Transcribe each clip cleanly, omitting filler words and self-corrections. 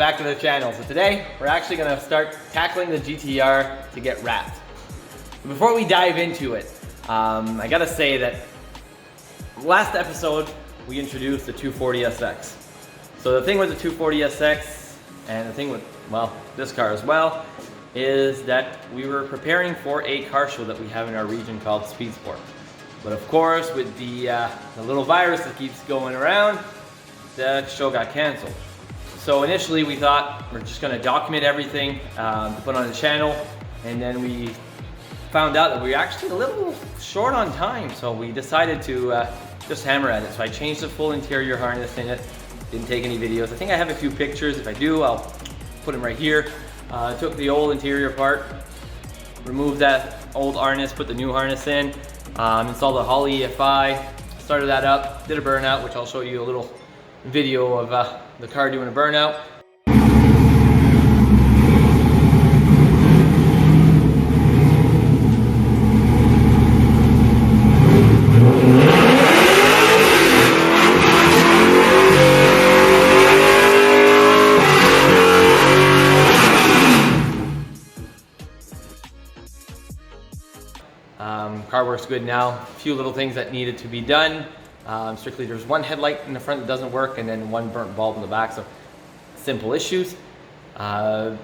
back to the channel. So today, we're actually gonna start tackling the GTR to get wrapped. Before we dive into it, I gotta say that last episode, we introduced the 240SX. So the thing with the 240SX, and the thing with, well, this car as well, is that we were preparing for a car show that we have in our region called Speed Sport. But of course, with the little virus that keeps going around, the show got canceled. So initially we thought we're just gonna document everything to put on the channel, and then we found out that we were actually a little short on time, so we decided to just hammer at it. So I changed the full interior harness in it, didn't take any videos. I think I have a few pictures. If I do, I'll put them right here. Took the old interior part, removed that old harness, put the new harness in, installed the Holley EFI, started that up, did a burnout, which I'll show you a little video of the car doing a burnout. Car works good now. A few little things that needed to be done. Strictly, there's one headlight in the front that doesn't work, and then one burnt bulb in the back, so simple issues. And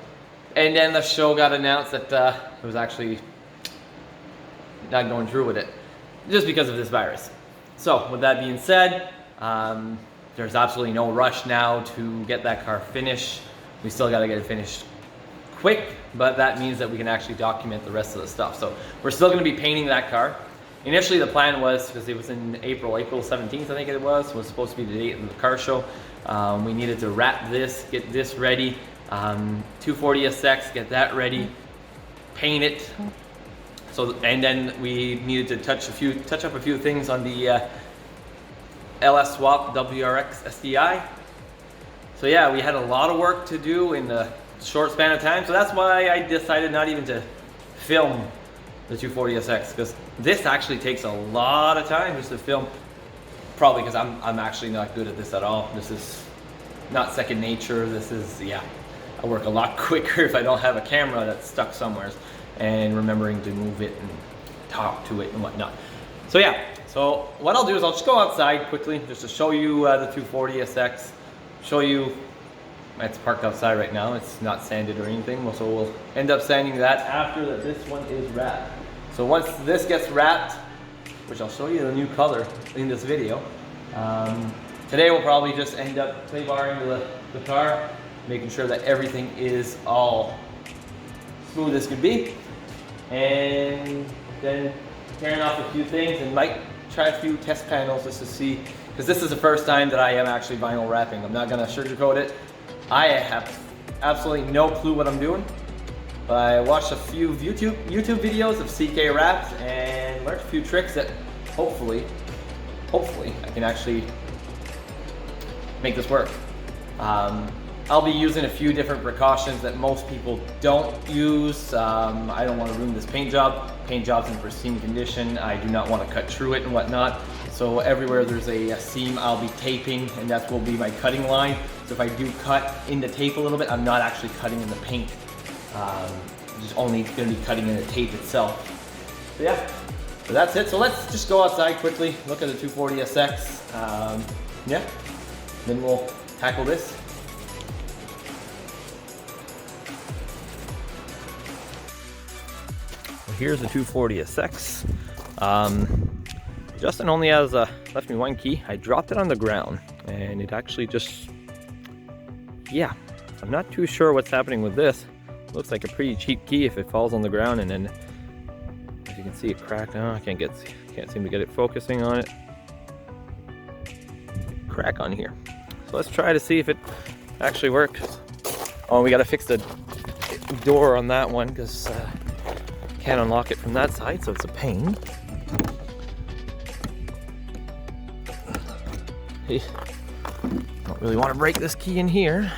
then the show got announced that it was actually not going through with it, just because of this virus. So with that being said, there's absolutely no rush now to get that car finished. We still got to get it finished quick, but that means that we can actually document the rest of the stuff. So we're still going to be painting that car. Initially the plan was, because it was in April 17th I think it was supposed to be the date of the car show. We needed to wrap this, get this ready, 240SX, get that ready, paint it. So, and then we needed to touch up a few things on the LS Swap WRX SDI. So yeah, we had a lot of work to do in the short span of time, so that's why I decided not even to film the 240SX, because this actually takes a lot of time just to film, probably because I'm actually not good at this at all. This is not second nature. This is, yeah, I work a lot quicker if I don't have a camera that's stuck somewhere and remembering to move it and talk to it and whatnot. So yeah, so what I'll do is I'll just go outside quickly just to show you the 240SX, show you. It's parked outside right now. It's not sanded or anything, so we'll end up sanding that after that this one is wrapped. So once this gets wrapped, which I'll show you the new color in this video, today we'll probably just end up play barring the car, making sure that everything is all smooth as could be, and then tearing off a few things, and might try a few test panels just to see, because this is the first time that I am actually vinyl wrapping. I'm not gonna sugarcoat it. I have absolutely no clue what I'm doing, but I watched a few YouTube videos of CK wraps and learned a few tricks that hopefully I can actually make this work. I'll be using a few different precautions that most people don't use. I don't want to ruin this paint job. Paint job's in pristine condition. I do not want to cut through it and whatnot. So everywhere there's a seam, I'll be taping, and that will be my cutting line. So if I do cut in the tape a little bit, I'm not actually cutting in the paint. Just only going to be cutting in the tape itself. So yeah, so that's it. So let's just go outside quickly, look at the 240SX. Yeah, then we'll tackle this. Here's the 240SX. Justin only has left me one key. I dropped it on the ground and it actually just, yeah, I'm not too sure what's happening with this. Looks like a pretty cheap key if it falls on the ground, and then as you can see it cracked. Oh, I can't seem to get it focusing on it. Crack on here. So let's try to see if it actually works. Oh, we got to fix the door on that one because can't unlock it from that side, so it's a pain. Don't really want to break this key in here.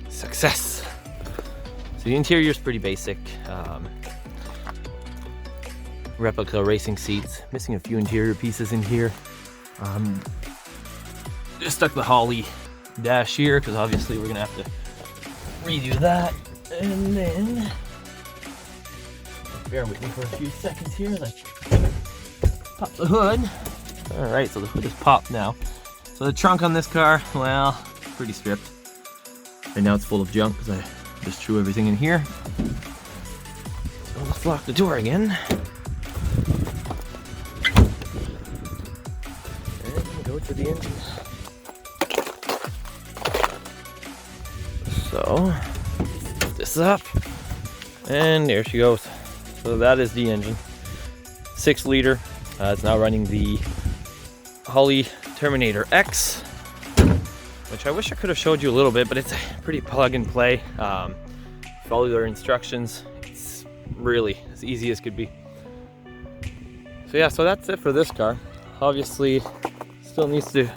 Success. So the interior is pretty basic. Replica racing seats. Missing a few interior pieces in here. just stuck the Holly dash here because obviously we're gonna have to redo that. And then bear with me for a few seconds here as I pop the hood. All right, so the hood is popped now. So the trunk on this car, well, pretty stripped. Right now it's full of junk because I just threw everything in here. So let's lock the door again. And go to the engine. So, lift this up. And there she goes. So that is the engine. 6 liter. It's now running the Holley Terminator X, which I wish I could have showed you a little bit, but it's pretty plug and play. Follow their instructions. It's really as easy as could be. So yeah, so that's it for this car. Obviously, still needs to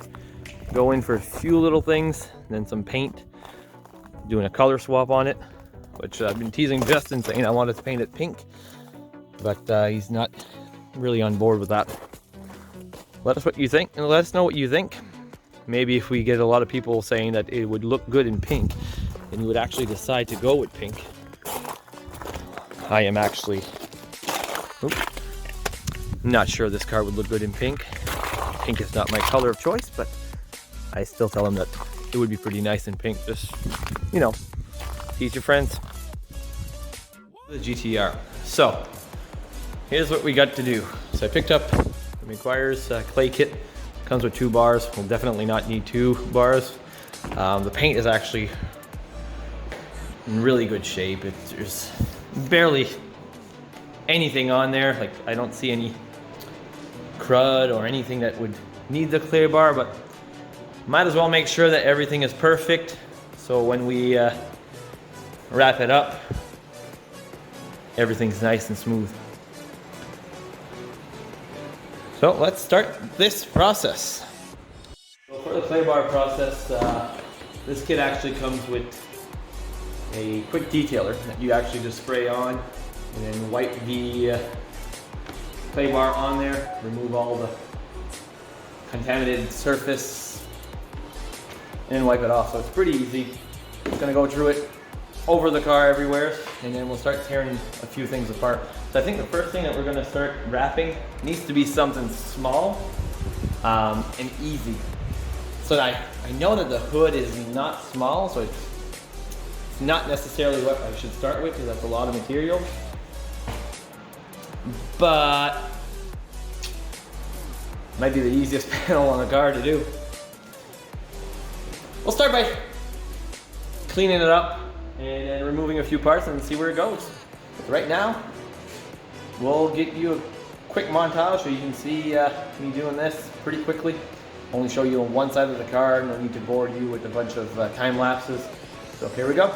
go in for a few little things, then some paint, doing a color swap on it, which I've been teasing Justin saying I wanted to paint it pink, but he's not really on board with that. Let us what you think, and let us know what you think. Maybe if we get a lot of people saying that it would look good in pink, then you would actually decide to go with pink. I am actually not sure this car would look good in pink. Pink is not my color of choice, but I still tell them that it would be pretty nice in pink. Just, you know, tease your friends. The GTR. So, here's what we got to do. So I picked up McGuire's clay kit. Comes with 2 bars. We'll definitely not need 2 bars. The paint is actually in really good shape. There's barely anything on there. Like, I don't see any crud or anything that would need the clear bar, but might as well make sure that everything is perfect. So when we wrap it up, everything's nice and smooth. So let's start this process. So for the clay bar process, this kit actually comes with a quick detailer that you actually just spray on and then wipe the clay bar on there, remove all the contaminated surface, and wipe it off. So it's pretty easy. It's gonna go through it over the car everywhere, and then we'll start tearing a few things apart. So I think the first thing that we're gonna start wrapping needs to be something small and easy. So I know that the hood is not small, so it's not necessarily what I should start with because that's a lot of material. But might be the easiest panel on the car to do. We'll start by cleaning it up and then removing a few parts and see where it goes. Right now, we'll get you a quick montage so you can see me doing this pretty quickly. Only show you on one side of the car, no need to bore you with a bunch of time lapses. So here we go.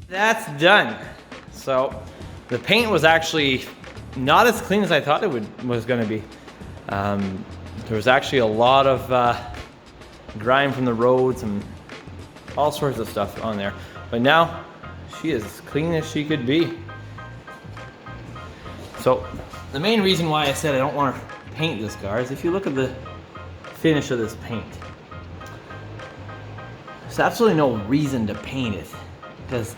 That's done. So the paint was actually not as clean as I thought it was going to be. There was actually a lot of grime from the roads and all sorts of stuff on there. But now she is as clean as she could be. So the main reason why I said I don't want to paint this car is if you look at the finish of this paint, there's absolutely no reason to paint it because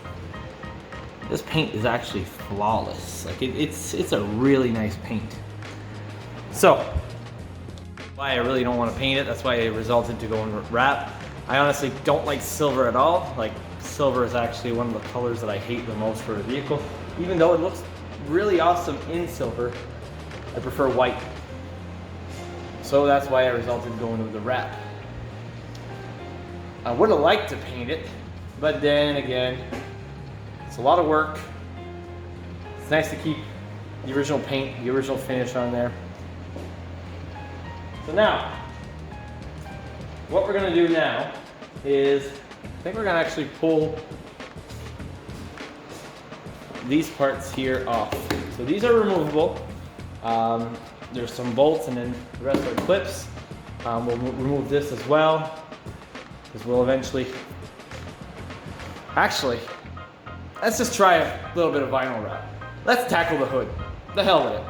this paint is actually flawless. Like it's a really nice paint. So Why I really don't want to paint it. That's why it resulted to going wrap. I honestly don't like silver at all. Like, silver is actually one of the colors that I hate the most for a vehicle. Even though it looks really awesome in silver, I prefer white. So that's why I resulted in going with the wrap. I would have liked to paint it, but then again, it's a lot of work. It's nice to keep the original paint, the original finish on there. So now, what we're gonna do now is, I think we're gonna actually pull these parts here off. So these are removable. There's some bolts and then the rest are clips. We'll remove this as well, because we'll eventually, actually, let's just try a little bit of vinyl wrap. Let's tackle the hood. The hell with it.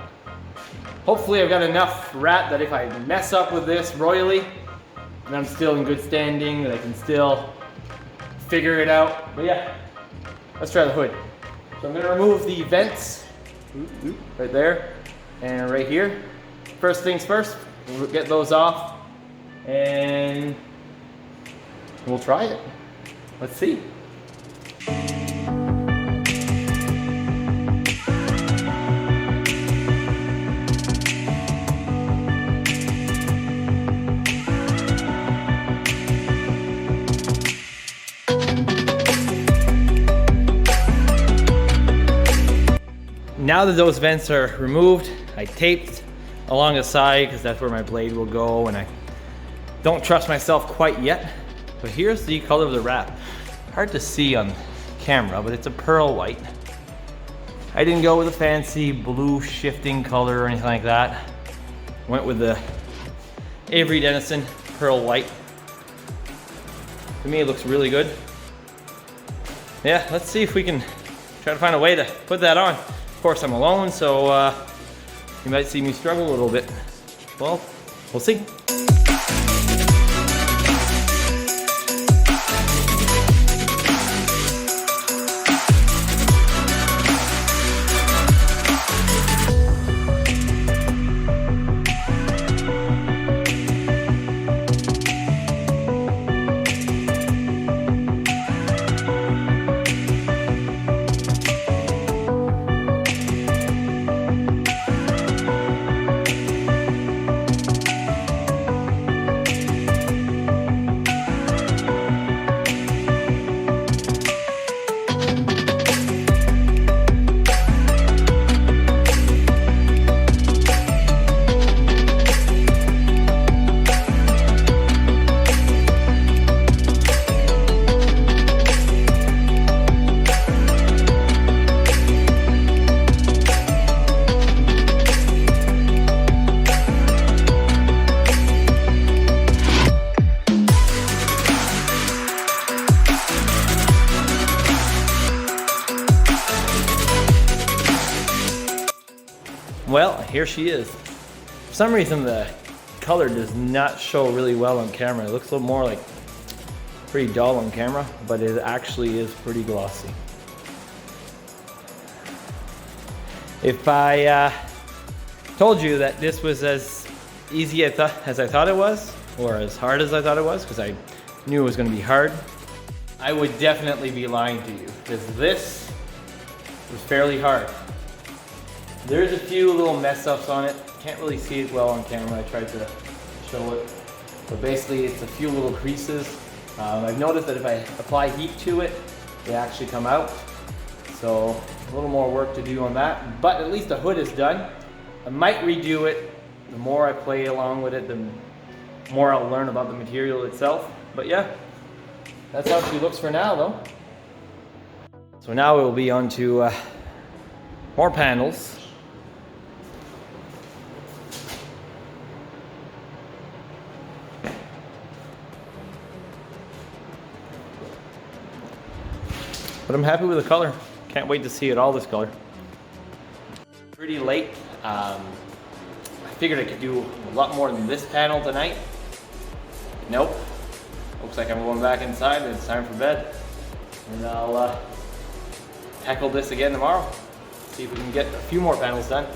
Hopefully I've got enough wrap that if I mess up with this royally, and I'm still in good standing, that I can still figure it out. But yeah, let's try the hood. So I'm gonna remove the vents, right there, and right here. First things first, we'll get those off, and we'll try it. Let's see. Now that those vents are removed, I taped along the side because that's where my blade will go, and I don't trust myself quite yet. But here's the color of the wrap. Hard to see on camera, but it's a pearl white. I didn't go with a fancy blue shifting color or anything like that. Went with the Avery Dennison pearl white. To me, it looks really good. Yeah, let's see if we can try to find a way to put that on. Of course, I'm alone, so you might see me struggle a little bit. Well, we'll see. Well, here she is. For some reason, the color does not show really well on camera. It looks a little more like pretty dull on camera, but it actually is pretty glossy. If I told you that this was as easy as I thought it was, or as hard as I thought it was, because I knew it was going to be hard, I would definitely be lying to you, because this was fairly hard. There's a few little mess ups on it. Can't really see it well on camera. I tried to show it. But basically it's a few little creases. I've noticed that if I apply heat to it, they actually come out. So a little more work to do on that. But at least the hood is done. I might redo it. The more I play along with it, the more I'll learn about the material itself. But yeah, that's how she looks for now though. So now we'll be on to more panels. But I'm happy with the color. Can't wait to see it all this color. Pretty late. I figured I could do a lot more than this panel tonight. Nope. Looks like I'm going back inside and it's time for bed. And I'll tackle this again tomorrow. See if we can get a few more panels done.